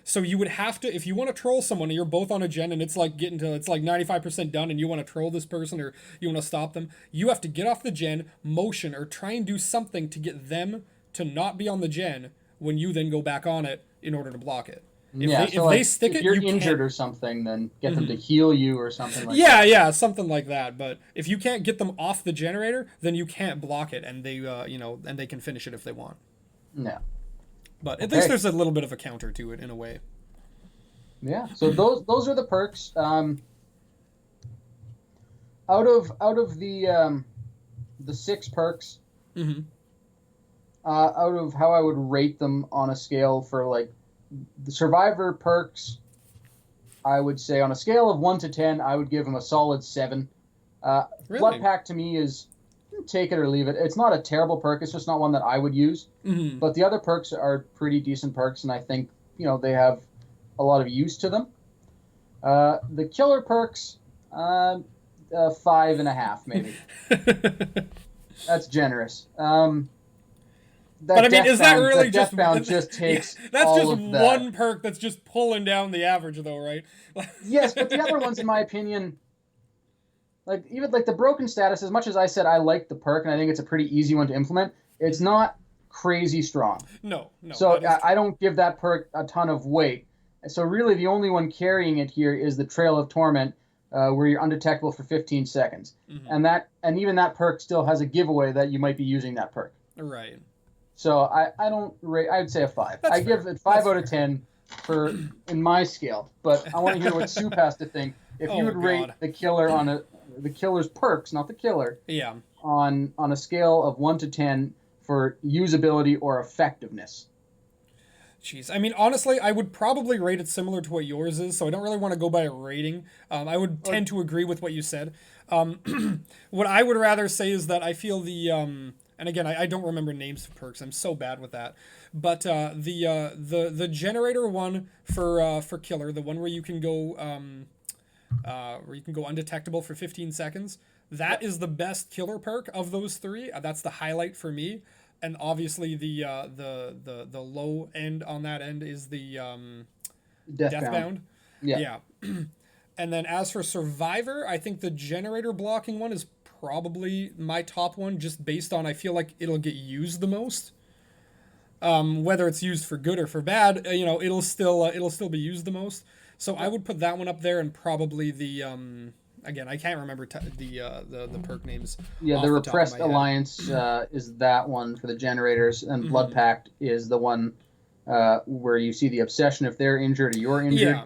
[SPEAKER 1] So you would have to, if you want to troll someone and you're both on a gen and it's like 95% done and you want to troll this person or you want to stop them, you have to get off the gen, motion, or try and do something to get them to not be on the gen when you then go back on it in order to block it. If they stick it,
[SPEAKER 2] you're injured or something, then get them to heal you or something like
[SPEAKER 1] that. Yeah, something like that. But if you can't get them off the generator, then you can't block it, and they, and they can finish it if they want.
[SPEAKER 2] Yeah.
[SPEAKER 1] But at least there's a little bit of a counter to it in a way.
[SPEAKER 2] Yeah. So those are the perks. Out of the 6 perks, out of how I would rate them on a scale for like the survivor perks, I would say on a scale of 1 to 10, I would give them a solid 7.
[SPEAKER 1] Really?
[SPEAKER 2] Blood Pack to me is take it or leave it. It's not a terrible perk. It's just not one that I would use. But the other perks are pretty decent perks, and I think they have a lot of use to them. The killer perks, 5.5 maybe. That's generous.
[SPEAKER 1] But I mean, is that really just
[SPEAKER 2] Deathbound just takes
[SPEAKER 1] that's
[SPEAKER 2] all
[SPEAKER 1] just
[SPEAKER 2] of that.
[SPEAKER 1] one perk that's just pulling down the average, though, right?
[SPEAKER 2] Yes, but the other ones, in my opinion, even the broken status, as much as I said I like the perk and I think it's a pretty easy one to implement, it's not crazy strong.
[SPEAKER 1] No.
[SPEAKER 2] So I don't give that perk a ton of weight. So really the only one carrying it here is the Trail of Torment, where you're undetectable for 15 seconds,
[SPEAKER 1] Mm-hmm.
[SPEAKER 2] and even that perk still has a giveaway that you might be using that perk.
[SPEAKER 1] Right.
[SPEAKER 2] So I don't rate. I'd say a 5.
[SPEAKER 1] That's
[SPEAKER 2] I
[SPEAKER 1] fair.
[SPEAKER 2] give it
[SPEAKER 1] That's
[SPEAKER 2] 5 out of
[SPEAKER 1] fair.
[SPEAKER 2] 10 for in my scale. But I want to hear what Soup has to think. If you
[SPEAKER 1] Oh
[SPEAKER 2] would rate
[SPEAKER 1] God.
[SPEAKER 2] the killer's perks, not the killer,
[SPEAKER 1] Yeah.
[SPEAKER 2] on a scale of 1 to 10 for usability or effectiveness.
[SPEAKER 1] Jeez. I mean, honestly, I would probably rate it similar to what yours is, so I don't really want to go by a rating. I would
[SPEAKER 2] Or
[SPEAKER 1] tend to agree with what you said. What I would rather say is that I feel and again, I don't remember names of perks. I'm so bad with that. But the generator one for killer, the one where you can go undetectable for 15 seconds. That
[SPEAKER 2] Yep,
[SPEAKER 1] is the best killer perk of those three. That's the highlight for me. And obviously the low end on that end is the
[SPEAKER 2] Deathbound.
[SPEAKER 1] Deathbound.
[SPEAKER 2] Yeah,
[SPEAKER 1] Yeah. And then as for Survivor, I think the generator blocking one is probably my top one, just based on I feel like it'll get used the most. Whether it's used for good or for bad, it'll still be used the most. So I
[SPEAKER 2] yep.
[SPEAKER 1] would put that one up there, and probably the again I can't remember the perk names
[SPEAKER 2] Yeah, the
[SPEAKER 1] off the top of
[SPEAKER 2] Repressed
[SPEAKER 1] my head.
[SPEAKER 2] Alliance is that one for the generators, and Blood
[SPEAKER 1] Hmm.
[SPEAKER 2] Pact is the one where you see the obsession if they're injured or you're injured,
[SPEAKER 1] Yeah,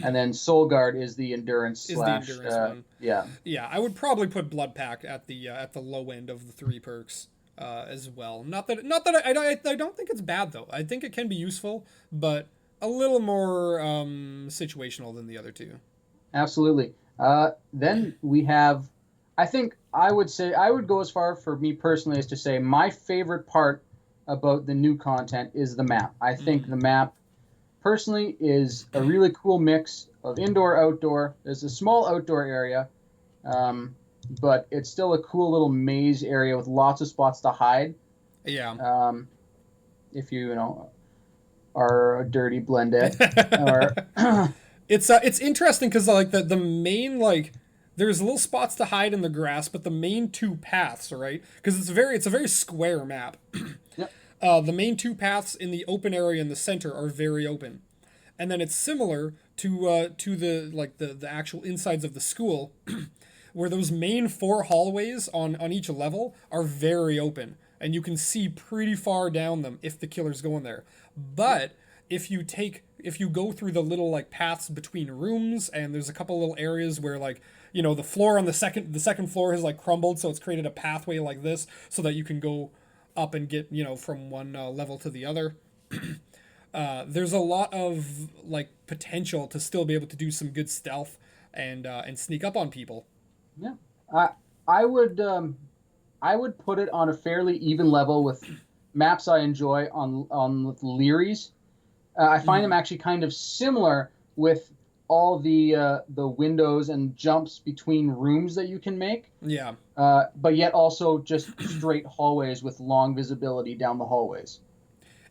[SPEAKER 2] and then Soul Guard is the endurance
[SPEAKER 1] is the
[SPEAKER 2] slash.
[SPEAKER 1] endurance one.
[SPEAKER 2] Yeah,
[SPEAKER 1] Yeah, I would probably put Blood Pack at the low end of the three perks as well. Not that I don't think it's bad though. I think it can be useful, but a little more situational than the other two.
[SPEAKER 2] absolutely. Then we have, I think I would say I would go as far for me personally as to say my favorite part about the new content is the map. I think the
[SPEAKER 1] Mm,
[SPEAKER 2] map personally is a really cool mix of indoor outdoor. There's a small outdoor area, um, but it's still a cool little maze area with lots of spots to hide.
[SPEAKER 1] yeah.
[SPEAKER 2] Um, if you know are a dirty blendette or
[SPEAKER 1] It's interesting because like the main like there's little spots to hide in the grass, but the main two paths, right? Because it's a very square map.
[SPEAKER 2] yep,
[SPEAKER 1] The main two paths in the open area in the center are very open, and then it's similar to the like the actual insides of the school, where those main four hallways on each level are very open, and you can see pretty far down them if the killer's going there. But if you go through the little like paths between rooms, and there's a couple little areas where like the floor on the second floor has like crumbled, so it's created a pathway like this so that you can go up and get from one level to the other. There's a lot of like potential to still be able to do some good stealth and sneak up on people.
[SPEAKER 2] yeah. I I would I would put it on a fairly even level with maps I enjoy on with Leary's. I find them
[SPEAKER 1] Hmm.
[SPEAKER 2] actually kind of similar with all the windows and jumps between rooms that you can make,
[SPEAKER 1] Yeah,
[SPEAKER 2] but yet also just straight hallways with long visibility down the hallways.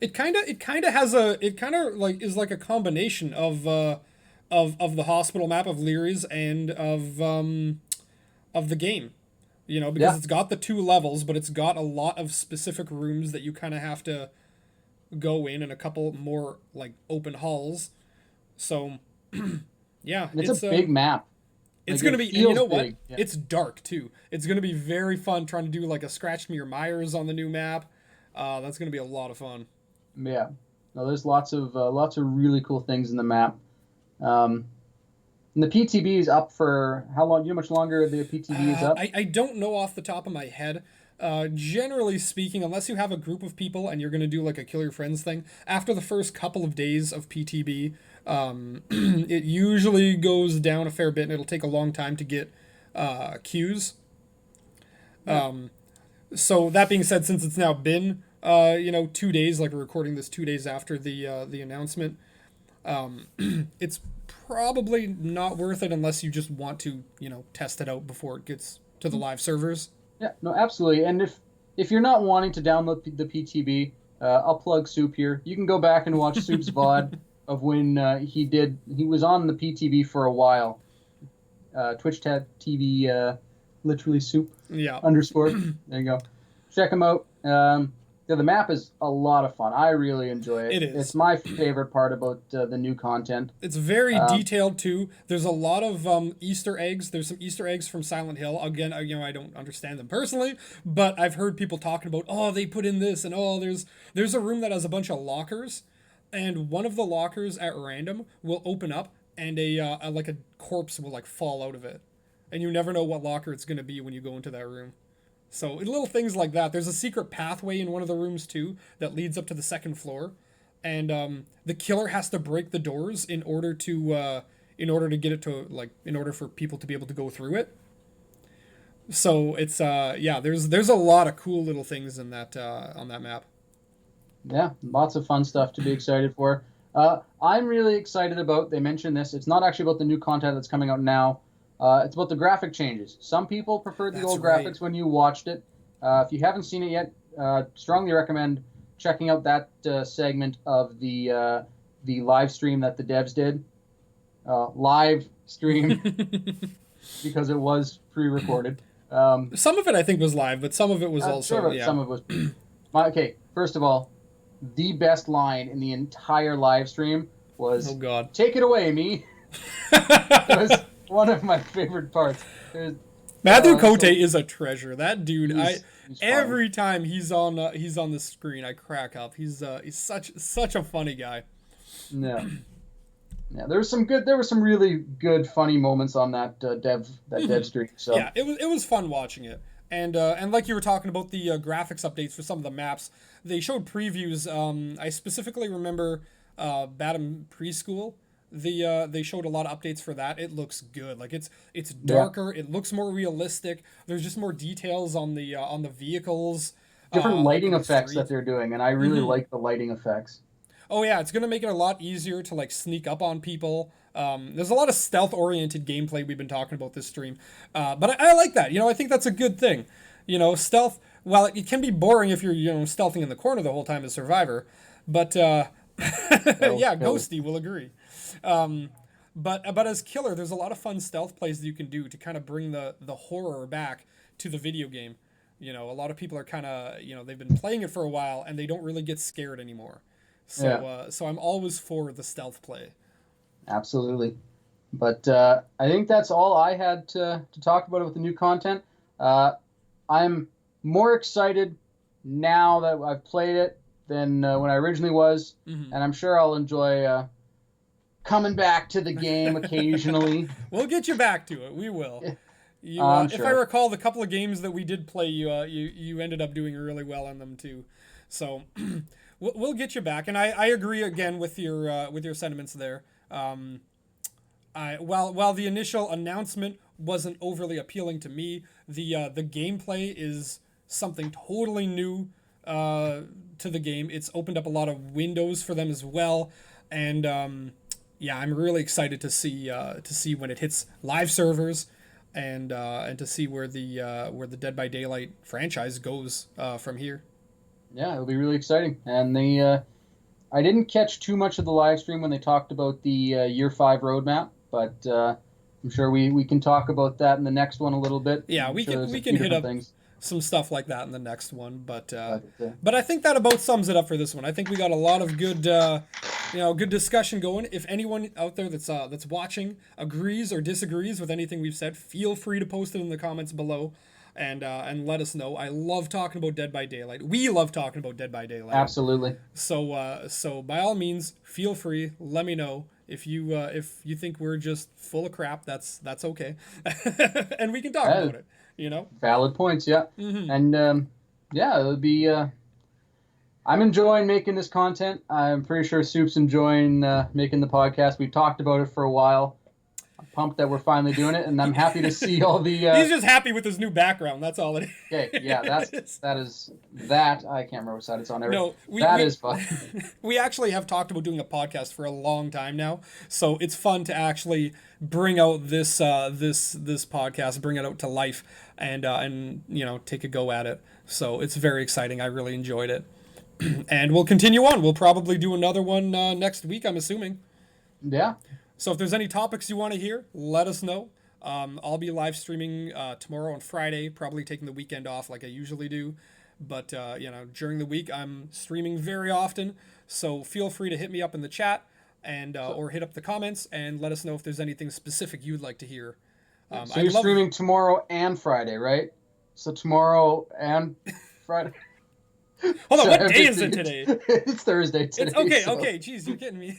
[SPEAKER 1] it kind of like is like a combination of the hospital map of Leary's and of the game. Because
[SPEAKER 2] Yeah,
[SPEAKER 1] it's got the two levels, but it's got a lot of specific rooms that you kind of have to go in, and a couple more like open halls. So yeah,
[SPEAKER 2] and it's a big map.
[SPEAKER 1] it's
[SPEAKER 2] Like
[SPEAKER 1] gonna
[SPEAKER 2] it
[SPEAKER 1] be, and you
[SPEAKER 2] feels
[SPEAKER 1] know what?
[SPEAKER 2] big. Yeah,
[SPEAKER 1] It's dark too. It's gonna be very fun trying to do like a Scratch Me or Myers on the new map. That's gonna be a lot of fun.
[SPEAKER 2] yeah. No, there's lots of really cool things in the map. Um, and the PTB is up for how long? You know how much longer the PTB is up?
[SPEAKER 1] I don't know off the top of my head. Generally speaking, unless you have a group of people and you're going to do like a kill your friends thing, after the first couple of days of PTB, it usually goes down a fair bit and it'll take a long time to get queues.
[SPEAKER 2] Yeah.
[SPEAKER 1] So that being said, since it's now been 2 days, like we're recording this 2 days after the announcement, it's probably not worth it unless you just want to test it out before it gets to the live servers.
[SPEAKER 2] Yeah, no, absolutely. And if you're not wanting to download the PTB, I'll plug Soup here. You can go back and watch Soup's VOD of when he was on the PTB for a while. Twitch TV, literally Soup
[SPEAKER 1] Yeah.
[SPEAKER 2] underscore. There you go. Check him out. Yeah, the map is a lot of fun. I really enjoy it.
[SPEAKER 1] It
[SPEAKER 2] It's
[SPEAKER 1] is.
[SPEAKER 2] my favorite part about the new content.
[SPEAKER 1] It's very
[SPEAKER 2] Um,
[SPEAKER 1] detailed too. There's a lot of Easter eggs. There's some Easter eggs from Silent Hill. Again, I don't understand them personally, but I've heard people talking about, oh, they put in this, and oh, there's a room that has a bunch of lockers, and one of the lockers at random will open up, and like a corpse will like fall out of it, and you never know what locker it's gonna be when you go into that room. So little things like that. There's a secret pathway in one of the rooms too that leads up to the second floor, and the killer has to break the doors in order to get it to like in order for people to be able to go through it. So it's yeah, there's a lot of cool little things in that on that map.
[SPEAKER 2] yeah, lots of fun stuff to be excited for. I'm really excited about. They mentioned this. It's not actually about the new content that's coming out now. It's about the graphic changes. Some people preferred the
[SPEAKER 1] That's
[SPEAKER 2] old
[SPEAKER 1] right.
[SPEAKER 2] graphics when you watched it. If you haven't seen it yet, strongly recommend checking out that segment of the live stream that the devs did. Live stream because it was pre-recorded.
[SPEAKER 1] Some of it I think was live, but some of it was also yeah.
[SPEAKER 2] Some of it was. Okay, first of all, the best line in the entire live stream
[SPEAKER 1] Oh
[SPEAKER 2] was
[SPEAKER 1] God.
[SPEAKER 2] "Take it away, me." It was one of my favorite parts.
[SPEAKER 1] Matthew Cote
[SPEAKER 2] So
[SPEAKER 1] is a treasure. That dude,
[SPEAKER 2] he's funny.
[SPEAKER 1] every time he's on the screen, I crack up. He's such a funny guy.
[SPEAKER 2] Yeah, yeah. There were some really good, funny moments on that dev stream. So
[SPEAKER 1] Yeah, it was fun watching it. And like you were talking about the graphics updates for some of the maps, they showed previews. I specifically remember Batum Preschool. They showed a lot of updates for that. It looks good. Like it's
[SPEAKER 2] yeah,
[SPEAKER 1] darker. It looks more realistic. There's just more details on the vehicles,
[SPEAKER 2] different
[SPEAKER 1] like
[SPEAKER 2] lighting
[SPEAKER 1] in the
[SPEAKER 2] effects that
[SPEAKER 1] street.
[SPEAKER 2] they're doing, and I really like the lighting effects.
[SPEAKER 1] Oh yeah, it's gonna make it a lot easier to like sneak up on people. There's a lot of stealth-oriented gameplay we've been talking about this stream, but I like that. I think that's a good thing. Stealth. Well, it can be boring if you're stealthing in the corner the whole time as Survivor, but
[SPEAKER 2] Stealth
[SPEAKER 1] yeah,
[SPEAKER 2] killer.
[SPEAKER 1] Ghosty will agree. But as killer, there's a lot of fun stealth plays that you can do to kind of bring the horror back to the video game. A lot of people are kind of they've been playing it for a while and they don't really get scared anymore. So
[SPEAKER 2] Yeah,
[SPEAKER 1] so I'm always for the stealth play.
[SPEAKER 2] absolutely. But I think that's all I had to talk about with the new content. Uh, I'm more excited now that I've played it than when I originally was,
[SPEAKER 1] Hmm.
[SPEAKER 2] and I'm sure I'll enjoy coming back to the game occasionally.
[SPEAKER 1] We'll get you back to it. We will.
[SPEAKER 2] I'm
[SPEAKER 1] If I
[SPEAKER 2] sure.
[SPEAKER 1] recall, the couple of games that we did play, you ended up doing really well on them too. So we'll get you back. And I agree again with your sentiments there. Um, while the initial announcement wasn't overly appealing to me, the gameplay is something totally new to the game. It's opened up a lot of windows for them as well, and yeah, I'm really excited to see when it hits live servers, and to see where the Dead by Daylight franchise goes from here.
[SPEAKER 2] Yeah, it'll be really exciting. And I didn't catch too much of the live stream when they talked about the year five roadmap, but I'm sure we can talk about that in the next one a little bit.
[SPEAKER 1] Yeah,
[SPEAKER 2] I'm sure there's
[SPEAKER 1] we
[SPEAKER 2] a
[SPEAKER 1] can
[SPEAKER 2] few
[SPEAKER 1] hit
[SPEAKER 2] different
[SPEAKER 1] up
[SPEAKER 2] things.
[SPEAKER 1] some stuff like that in the next one,
[SPEAKER 2] But
[SPEAKER 1] but I think that about sums it up for this one. I think we got a lot of good good discussion going. If anyone out there that's watching agrees or disagrees with anything we've said, feel free to post it in the comments below, and let us know. I love talking about Dead by Daylight. We love talking about Dead by Daylight.
[SPEAKER 2] absolutely.
[SPEAKER 1] So by all means, feel free. Let me know if you think we're just full of crap. That's okay, and we can talk
[SPEAKER 2] Uh,
[SPEAKER 1] about it. You know.
[SPEAKER 2] Valid points, yeah.
[SPEAKER 1] Hmm.
[SPEAKER 2] And yeah, it'll be. I'm enjoying making this content. I'm pretty sure Soup's enjoying making the podcast. We've talked about it for a while. I'm pumped that we're finally doing it, and I'm happy to see all the.
[SPEAKER 1] He's just happy with his new background. That's all it
[SPEAKER 2] Okay, yeah,
[SPEAKER 1] is.
[SPEAKER 2] that is that. I can't remember what side it's on.
[SPEAKER 1] No,
[SPEAKER 2] That is fun.
[SPEAKER 1] we actually have talked about doing a podcast for a long time now, so it's fun to actually bring out this podcast, bring it out to life, and take a go at it. So it's very exciting. I really enjoyed it, and we'll continue on. We'll probably do another one next week, I'm assuming.
[SPEAKER 2] Yeah,
[SPEAKER 1] So if there's any topics you want to hear, let us know. I'll be live streaming tomorrow and Friday, probably taking the weekend off like I usually do. But during the week I'm streaming very often, so feel free to hit me up in the chat and or hit up the comments and let us know if there's anything specific you'd like to hear.
[SPEAKER 2] So you're streaming tomorrow and Friday, right? So tomorrow and Friday.
[SPEAKER 1] Hold on, what day is it today?
[SPEAKER 2] It's Thursday today.
[SPEAKER 1] It's okay, okay. Jeez, you're kidding me.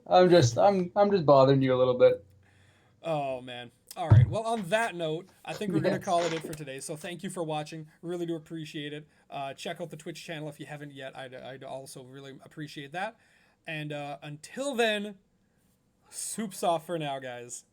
[SPEAKER 2] I'm just bothering you a little bit.
[SPEAKER 1] Oh man. All right. Well, on that note, I think we're gonna call it for today. So thank you for watching. Really do appreciate it. Check out the Twitch channel if you haven't yet. I'd also really appreciate that. And until then, soup's off for now, guys.